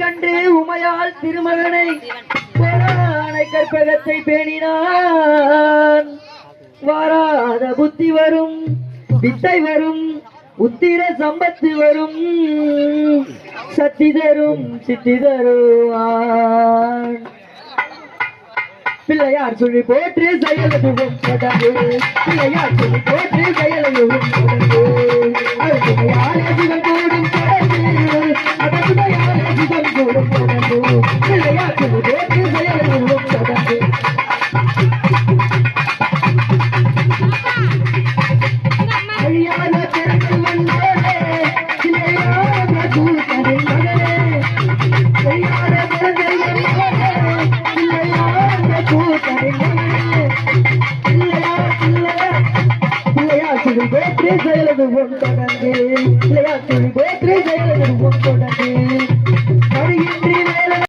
கண்டு உமையால் திருமகனை போரானை கற்பகத்தை பேணினான். வாராத புத்தி வரும், வித்தை வரும், உத்திர சம்பத்து வரும், சக்தி தரும் சித்தி தருவான். பிள்ளையார் சொல்லி போற்று செயலும் தொடங்கு, பிள்ளையார் சொல்லி போற்று செயலும் தொடங்கு. அடுத்துமையாலே சிவன் கூடும் தொடங்கு, அதற்குமையாலே சிவன் கூடும் தொடங்கு. பிள்ளையார் சொல்லி